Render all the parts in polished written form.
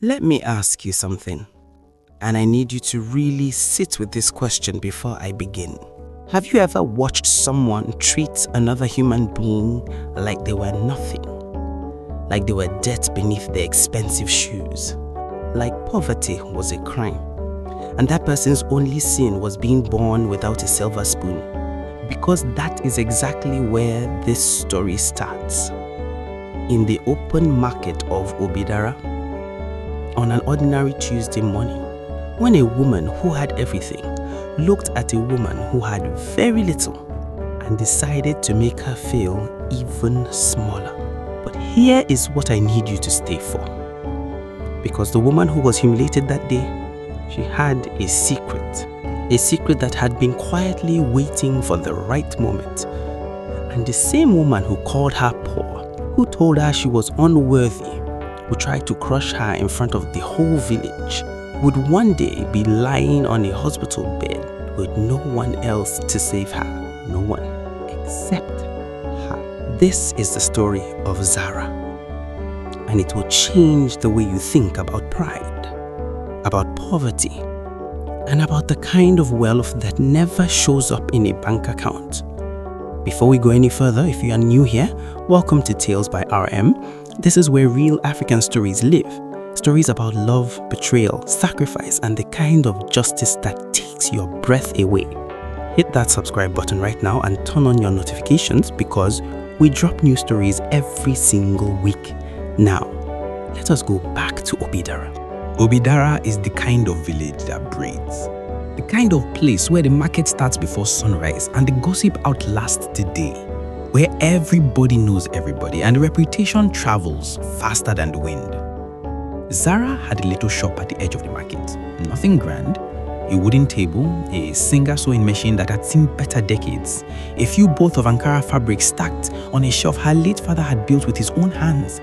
Let me ask you something, and I need you to really sit with this question before I begin. Have you ever watched someone treat another human being like they were nothing? Like they were dirt beneath their expensive shoes? Like poverty was a crime, and that person's only sin was being born without a silver spoon? Because that is exactly where this story starts. In the open market of Obidara, on an ordinary Tuesday morning, when a woman who had everything looked at a woman who had very little and decided to make her feel even smaller. But here is what I need you to stay for. Because the woman who was humiliated that day, she had a secret that had been quietly waiting for the right moment. And the same woman who called her poor, who told her she was unworthy, who tried to crush her in front of the whole village, would one day be lying on a hospital bed with no one else to save her. No one except her. This is the story of Zara. And it will change the way you think about pride, about poverty, and about the kind of wealth that never shows up in a bank account. Before we go any further, if you are new here, welcome to Tales by RM. This is where real African stories live. Stories about love, betrayal, sacrifice, and the kind of justice that takes your breath away. Hit that subscribe button right now and turn on your notifications because we drop new stories every single week. Now, let us go back to Obidara. Obidara is the kind of village that breathes. The kind of place where the market starts before sunrise and the gossip outlasts the day. Where everybody knows everybody and the reputation travels faster than the wind. Zara had a little shop at the edge of the market. Nothing grand. A wooden table, a Singer sewing machine that had seen better decades, a few both of Ankara fabrics stacked on a shelf her late father had built with his own hands.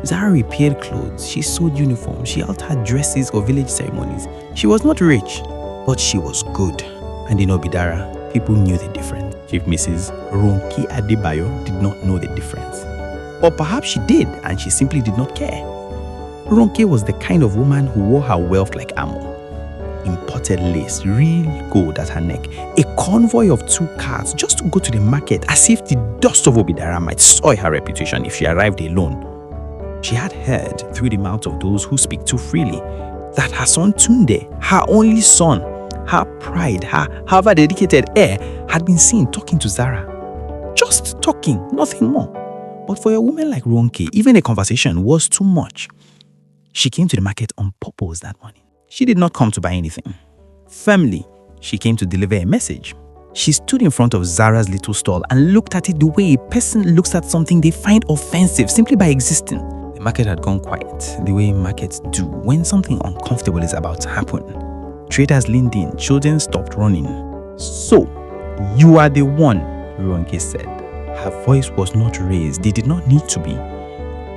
Zara repaired clothes, she sewed uniforms, she altered dresses for village ceremonies. She was not rich, but she was good. And in Obidara, people knew the difference. Chief Mrs. Ronke Adebayo did not know the difference. Or perhaps she did, and she simply did not care. Ronke was the kind of woman who wore her wealth like armor. Imported lace, real gold at her neck, a convoy of 2 cars just to go to the market as if the dust of Obidara might soil her reputation if she arrived alone. She had heard through the mouths of those who speak too freely that her son Tunde, her only son, her pride, her however dedicated heir, had been seen talking to Zara. Just talking, nothing more. But for a woman like Ronke, even a conversation was too much. She came to the market on purpose that morning. She did not come to buy anything. Firmly, she came to deliver a message. She stood in front of Zara's little stall and looked at it the way a person looks at something they find offensive simply by existing. The market had gone quiet, the way markets do when something uncomfortable is about to happen. Traders leaned in, children stopped running. "So, you are the one," Ronke said. Her voice was not raised, they did not need to be.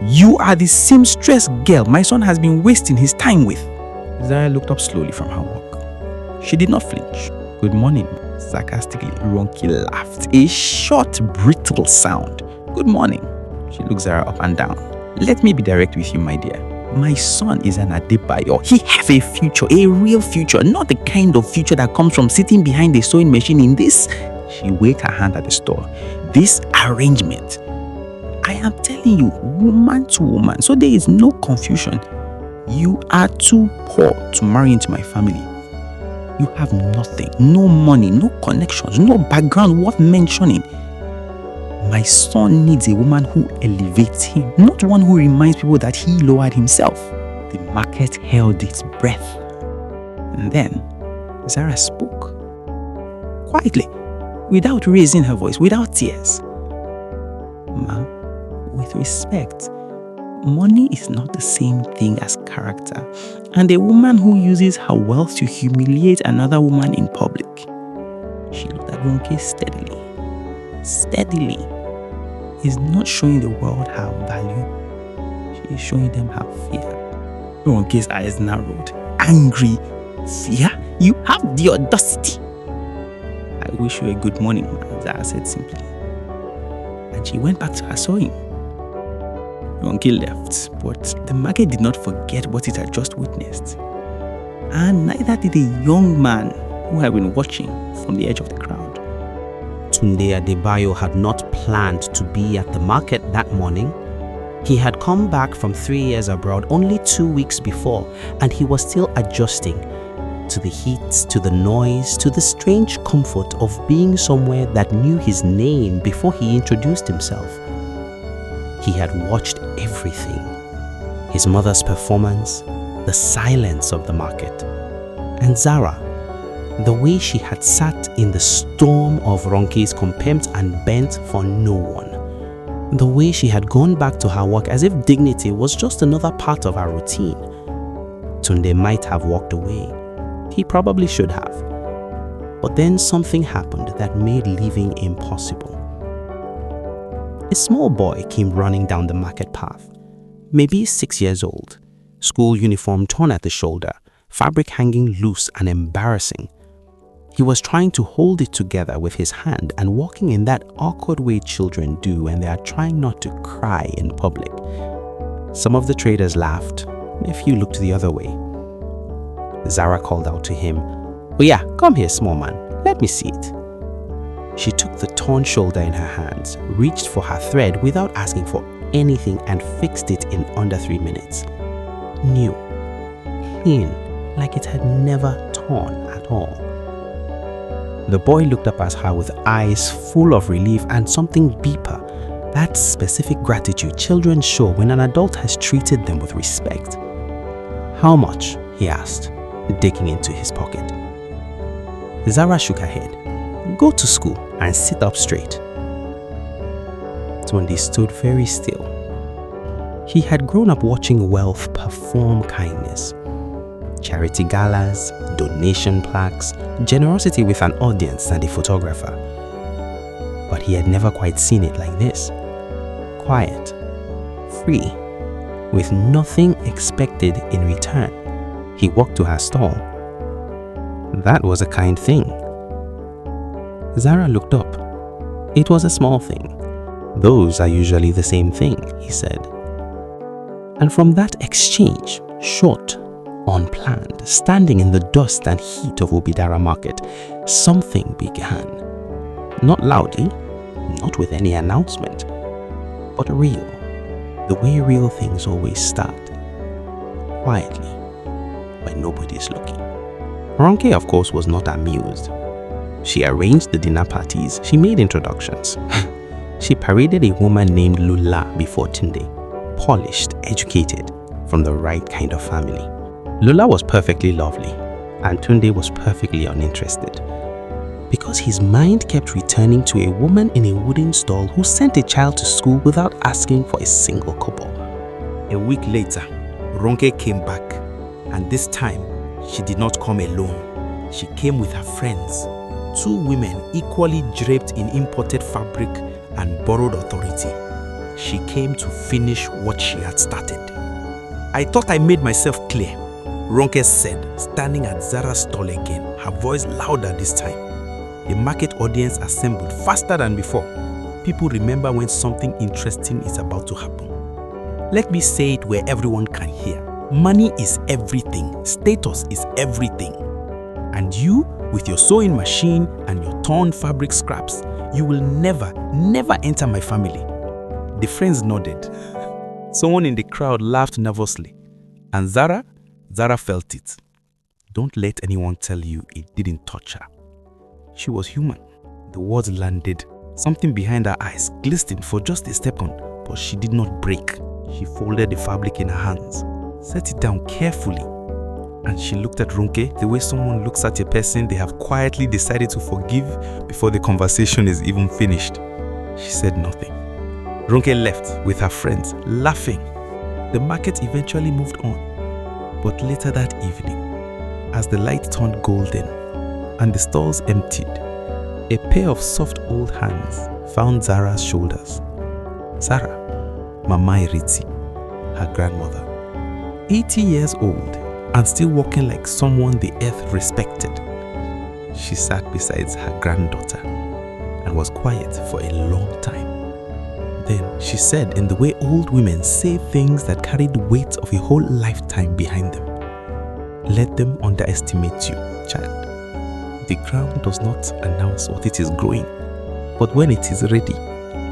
"You are the seamstress girl my son has been wasting his time with." Zara looked up slowly from her work. She did not flinch. "Good morning," sarcastically, Ronke laughed. A short, brittle sound. "Good morning." She looked Zara up and down. "Let me be direct with you, my dear. My son is an Adebayo. He have a future, a real future, not the kind of future that comes from sitting behind a sewing machine in this." She waved her hand at the store. "This arrangement. I am telling you, woman to woman, so there is no confusion. You are too poor to marry into my family. You have nothing, no money, no connections, no background worth mentioning. My son needs a woman who elevates him, not one who reminds people that he lowered himself." The market held its breath. And then Zara spoke. Quietly, without raising her voice, without tears. "Ma, with respect, money is not the same thing as character. And a woman who uses her wealth to humiliate another woman in public." She looked at Ronke steadily. Steadily. Is not showing the world her value. She is showing them her fear. Ronke's eyes narrowed. "Angry? Fear? You have the audacity." "I wish you a good morning," Zara said simply. And she went back to her sewing. Ronke left, but the market did not forget what it had just witnessed. And neither did a young man who had been watching from the edge of the crowd. Tunde Adebayo had not planned to be at the market that morning. He had come back from 3 years abroad only 2 weeks before, and he was still adjusting to the heat, to the noise, to the strange comfort of being somewhere that knew his name before he introduced himself. He had watched everything: his mother's performance, the silence of the market, and Zara, the way she had sat in the storm of Ronke's contempt and bent for no one. The way she had gone back to her work as if dignity was just another part of her routine. Tunde might have walked away. He probably should have. But then something happened that made leaving impossible. A small boy came running down the market path, maybe 6 years old, school uniform torn at the shoulder, fabric hanging loose and embarrassing. He was trying to hold it together with his hand and walking in that awkward way children do when they are trying not to cry in public. Some of the traders laughed, a few looked the other way. Zara called out to him, "Oh yeah, come here, small man, let me see it." She took the torn shoulder in her hands, reached for her thread without asking for anything and fixed it in under 3 minutes. New, clean, like it had never torn at all. The boy looked up at her with eyes full of relief and something deeper, that specific gratitude children show when an adult has treated them with respect. "How much?" he asked, digging into his pocket. Zara shook her head. "Go to school and sit up straight." Tunde stood very still. He had grown up watching wealth perform kindness. Charity galas, donation plaques, generosity with an audience and a photographer. But he had never quite seen it like this. Quiet, free, with nothing expected in return. He walked to her stall. That was a kind thing. Zara looked up. It was a small thing. "Those are usually the same thing," he said. And from that exchange, short, unplanned, standing in the dust and heat of Obidara Market, something began. Not loudly, not with any announcement, but real, the way real things always start. Quietly, when nobody's looking. Ronke, of course, was not amused. She arranged the dinner parties, she made introductions. She paraded a woman named Lula before Tunde, polished, educated, from the right kind of family. Lula was perfectly lovely, and Tunde was perfectly uninterested, because his mind kept returning to a woman in a wooden stall who sent a child to school without asking for a single kobo. A week later, Ronke came back, and this time, she did not come alone. She came with her friends, 2 women equally draped in imported fabric and borrowed authority. She came to finish what she had started. "I thought I made myself clear," Ronke said, standing at Zara's stall again, her voice louder this time. The market audience assembled faster than before. People remember when something interesting is about to happen. Let me say it where everyone can hear. Money is everything. Status is everything. And you, with your sewing machine and your torn fabric scraps, you will never, never enter my family. The friends nodded. Someone in the crowd laughed nervously. And Zara felt it. Don't let anyone tell you it didn't touch her. She was human. The words landed. Something behind her eyes glistened for just a second, but she did not break. She folded the fabric in her hands, set it down carefully, and she looked at Ronke the way someone looks at a person they have quietly decided to forgive before the conversation is even finished. She said nothing. Ronke left with her friends, laughing. The market eventually moved on, but later that evening, as the light turned golden and the stalls emptied, a pair of soft old hands found Zara's shoulders. Zara, Mama Iriti, her grandmother, 80 years old and still walking like someone the earth respected. She sat beside her granddaughter and was quiet for a long time. Then she said in the way old women say things that carry the weight of a whole lifetime behind them, "Let them underestimate you, child. The ground does not announce what it is growing, but when it is ready,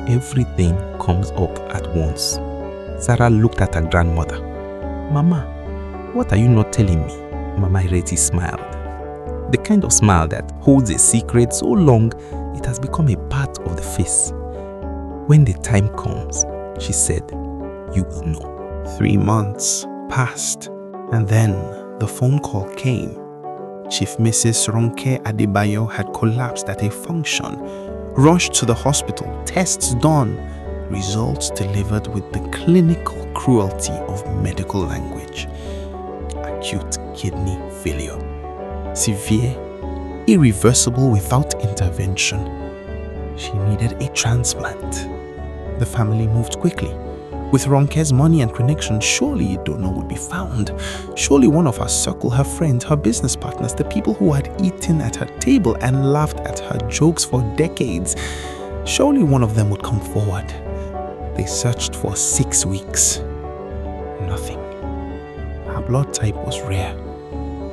everything comes up at once." Sarah looked at her grandmother. "Mama, what are you not telling me?" Mama Ireti smiled. The kind of smile that holds a secret so long it has become a part of the face. "When the time comes," she said, "you will know." 3 months passed, and then the phone call came. Chief Mrs. Ronke Adebayo had collapsed at a function. Rushed to the hospital, tests done, results delivered with the clinical cruelty of medical language. Acute kidney failure. Severe, irreversible without intervention. She needed a transplant. The family moved quickly. With Ronke's money and connections, surely a donor would be found. Surely one of her circle, her friends, her business partners, the people who had eaten at her table and laughed at her jokes for decades, surely one of them would come forward. They searched for 6 weeks. Nothing. Her blood type was rare.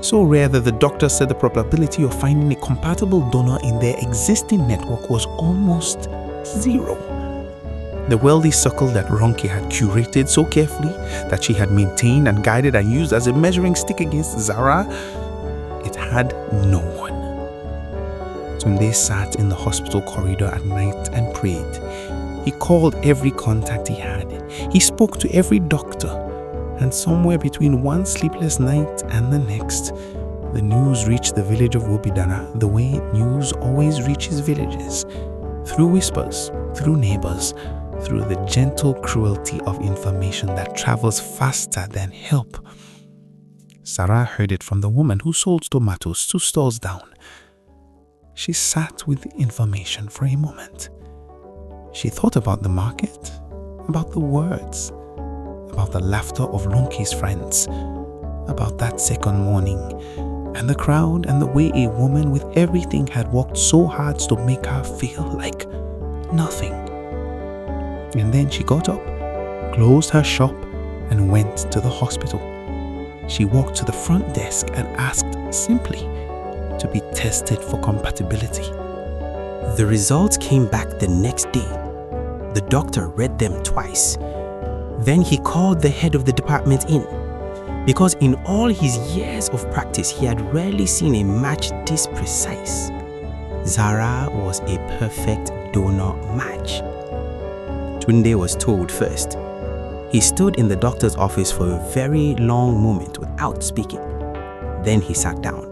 So rare that the doctor said the probability of finding a compatible donor in their existing network was almost zero. The wealthy circle that Ronke had curated so carefully, that she had maintained and guided and used as a measuring stick against Zara, it had no one. Tunde sat in the hospital corridor at night and prayed. He called every contact he had. He spoke to every doctor. And somewhere between one sleepless night and the next, the news reached the village of Wobidara the way news always reaches villages. Through whispers, through neighbors, through the gentle cruelty of information that travels faster than help. Sarah heard it from the woman who sold tomatoes 2 stalls down. She sat with the information for a moment. She thought about the market, about the words, about the laughter of Ronke's friends, about that second morning, and the crowd and the way a woman with everything had worked so hard to make her feel like nothing. And then she got up, closed her shop, and went to the hospital. She walked to the front desk and asked simply to be tested for compatibility. The results came back the next day. The doctor read them twice. Then he called the head of the department in, because in all his years of practice, he had rarely seen a match this precise. Zara was a perfect donor match. Tunde was told first. He stood in the doctor's office for a very long moment without speaking. Then he sat down,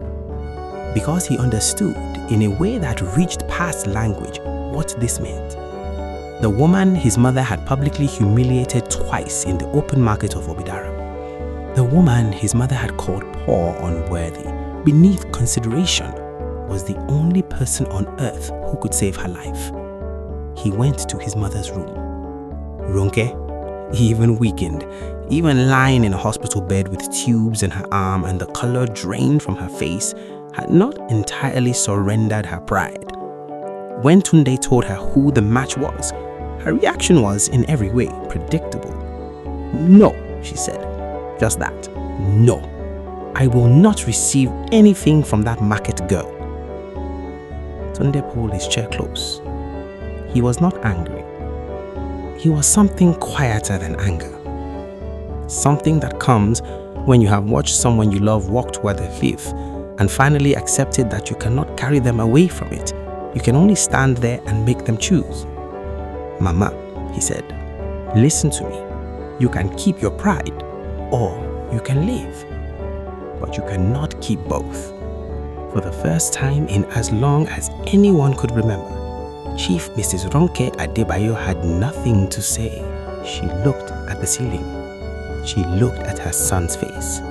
because he understood in a way that reached past language what this meant. The woman his mother had publicly humiliated twice in the open market of Obidara. The woman his mother had called poor, unworthy, beneath consideration, was the only person on earth who could save her life. He went to his mother's room. Ronke, he even weakened, even lying in a hospital bed with tubes in her arm and the color drained from her face, had not entirely surrendered her pride. When Tunde told her who the match was, her reaction was in every way predictable. "No," she said. Just that. "No. I will not receive anything from that market girl." Tunde pulled his chair close. He was not angry. He was something quieter than anger. Something that comes when you have watched someone you love walk toward a cliff and finally accepted that you cannot carry them away from it. You can only stand there and make them choose. "Mama," he said, "listen to me. You can keep your pride, or you can leave. But you cannot keep both." For the first time in as long as anyone could remember, Chief Mrs. Ronke Adebayo had nothing to say. She looked at the ceiling. She looked at her son's face.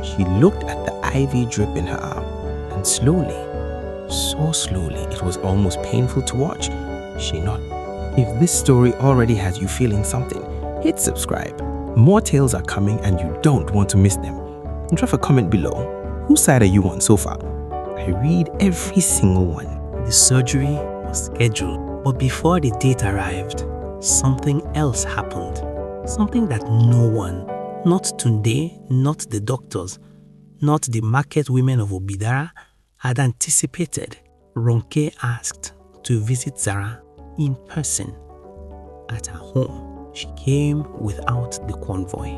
She looked at the IV drip in her arm, and slowly, so slowly, it was almost painful to watch, she nodded. If this story already has you feeling something, hit subscribe. More tales are coming and you don't want to miss them. And drop a comment below. Whose side are you on so far? I read every single one. The surgery was scheduled, but before the date arrived, something else happened. Something that no one, not Tunde, not the doctors, not the market women of Obidara, had anticipated. Ronke asked to visit Zara in person at her home. She came without the convoy,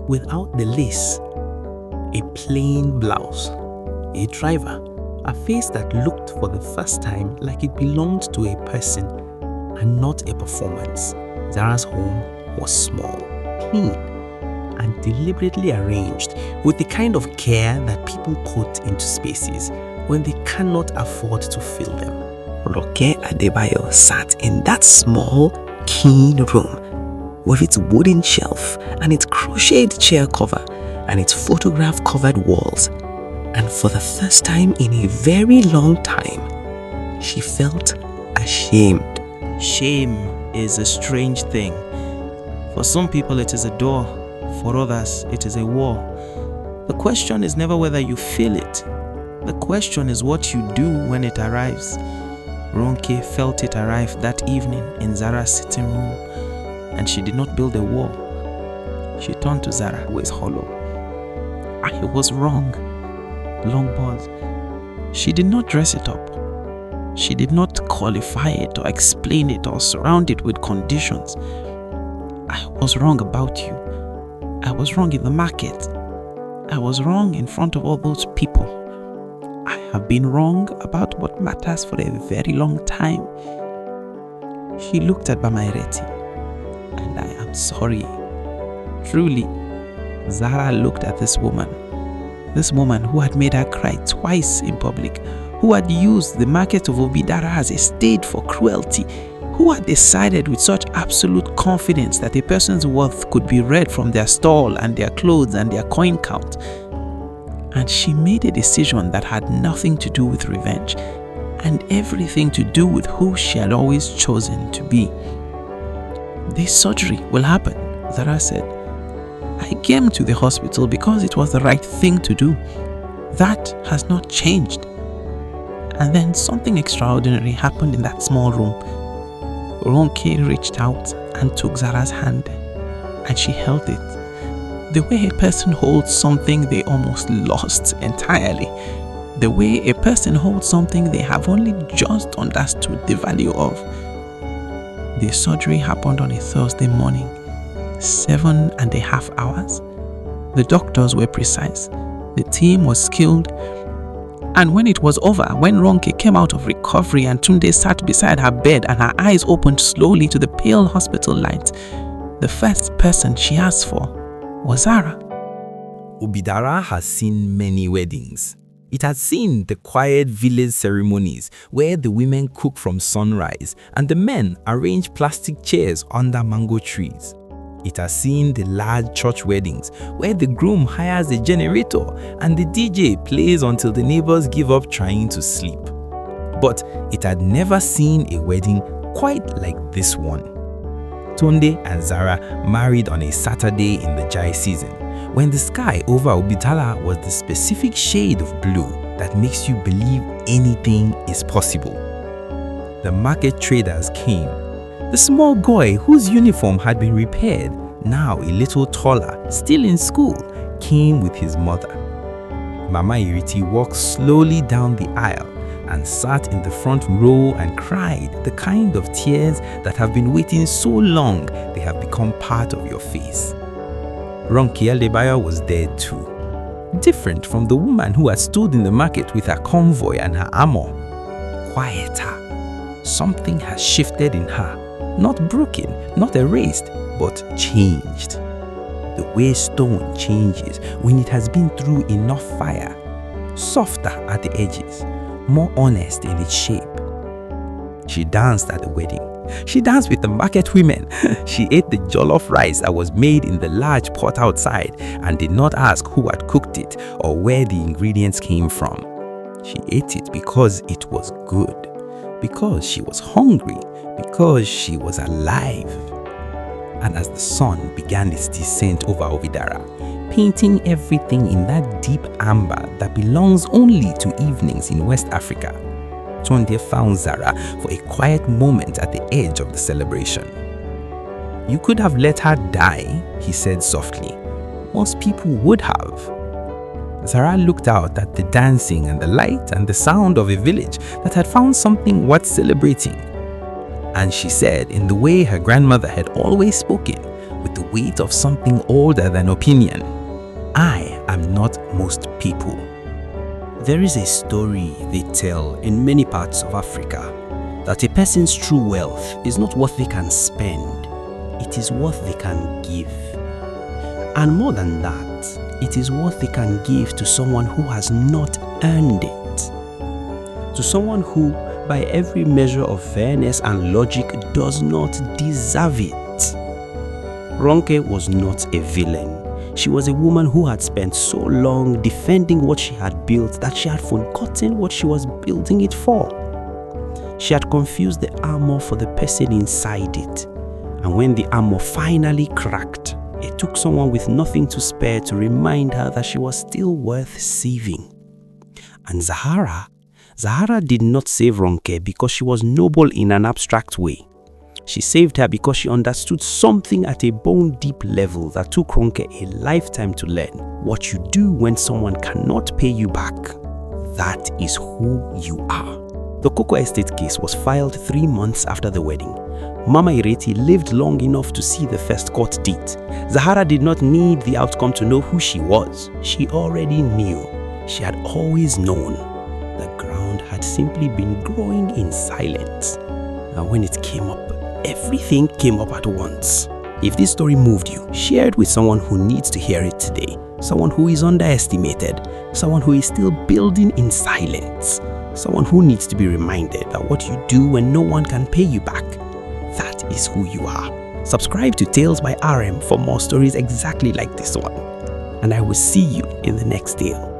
without the lace, a plain blouse, a driver, a face that looked for the first time like it belonged to a person and not a performance. Zara's home was small, clean, and deliberately arranged with the kind of care that people put into spaces when they cannot afford to fill them. Roke Adebayo sat in that small, clean room with its wooden shelf and its crocheted chair cover and its photograph-covered walls. And for the first time in a very long time, she felt ashamed. Shame is a strange thing. For some people it is a door, for others it is a wall. The question is never whether you feel it. The question is what you do when it arrives. Ronke felt it arrive that evening in Zara's sitting room, and she did not build a wall. She turned to Zara, who is hollow. I was wrong. Long pause. She did not dress it up. She did not qualify it or explain it or surround it with conditions. I was wrong about you. I was wrong in the market. I was wrong in front of all those people. I have been wrong about what matters for a very long time. She looked at Bamaireti, and I am sorry. Truly, Zara looked at this woman who had made her cry twice in public, who had used the market of Obidara as a stage for cruelty, who had decided with such absolute confidence that a person's worth could be read from their stall and their clothes and their coin count. And she made a decision that had nothing to do with revenge and everything to do with who she had always chosen to be. This surgery will happen, Zara said. I came to the hospital because it was the right thing to do. That has not changed. And then something extraordinary happened in that small room. Ronke reached out and took Zara's hand, and she held it. The way a person holds something they almost lost entirely. The way a person holds something they have only just understood the value of. The surgery happened on a Thursday morning, 7.5 hours. The doctors were precise. The team was skilled. And when it was over, when Ronke came out of recovery and Tunde sat beside her bed and her eyes opened slowly to the pale hospital light, the first person she asked for was Zara. Obidara has seen many weddings. It has seen the quiet village ceremonies where the women cook from sunrise and the men arrange plastic chairs under mango trees. It has seen the large church weddings where the groom hires a generator and the DJ plays until the neighbors give up trying to sleep. But it had never seen a wedding quite like this one. Tunde and Zara married on a Saturday in the dry season, when the sky over Obitala was the specific shade of blue that makes you believe anything is possible. The market traders came. The small boy whose uniform had been repaired, now a little taller, still in school, came with his mother. Mama Iriti walked slowly down the aisle and sat in the front row and cried the kind of tears that have been waiting so long they have become part of your face. Ronke Adebayo was there too, different from the woman who had stood in the market with her convoy and her armor. Quieter. Something has shifted in her. Not broken, not erased, but changed. The way stone changes when it has been through enough fire. Softer at the edges, more honest in its shape. She danced at the wedding. She danced with the market women. She ate the jollof rice that was made in the large pot outside and did not ask who had cooked it or where the ingredients came from. She ate it because it was good, because she was hungry, because she was alive. And as the sun began its descent over Obidara, painting everything in that deep amber that belongs only to evenings in West Africa, Tunde found Zara for a quiet moment at the edge of the celebration. "You could have let her die," he said softly. "Most people would have." Zahra looked out at the dancing and the light and the sound of a village that had found something worth celebrating. And she said, in the way her grandmother had always spoken, with the weight of something older than opinion, "I am not most people." There is a story they tell in many parts of Africa that a person's true wealth is not what they can spend, it is what they can give. And more than that, it is what they can give to someone who has not earned it. To someone who, by every measure of fairness and logic, does not deserve it. Ronke was not a villain. She was a woman who had spent so long defending what she had built that she had forgotten what she was building it for. She had confused the armor for the person inside it. And when the armor finally cracked, it took someone with nothing to spare to remind her that she was still worth saving. And Zahra did not save Ronke because she was noble in an abstract way. She saved her because she understood something at a bone-deep level that took Ronke a lifetime to learn. What you do when someone cannot pay you back, that is who you are. The Cocoa Estate case was filed 3 months after the wedding. Mama Ireti lived long enough to see the first court date. Zahra did not need the outcome to know who she was. She already knew. She had always known. The ground had simply been growing in silence. And when it came up, everything came up at once. If this story moved you, share it with someone who needs to hear it today. Someone who is underestimated. Someone who is still building in silence. Someone who needs to be reminded that what you do when no one can pay you back, that is who you are. Subscribe to Tales by RM for more stories exactly like this one. And I will see you in the next tale.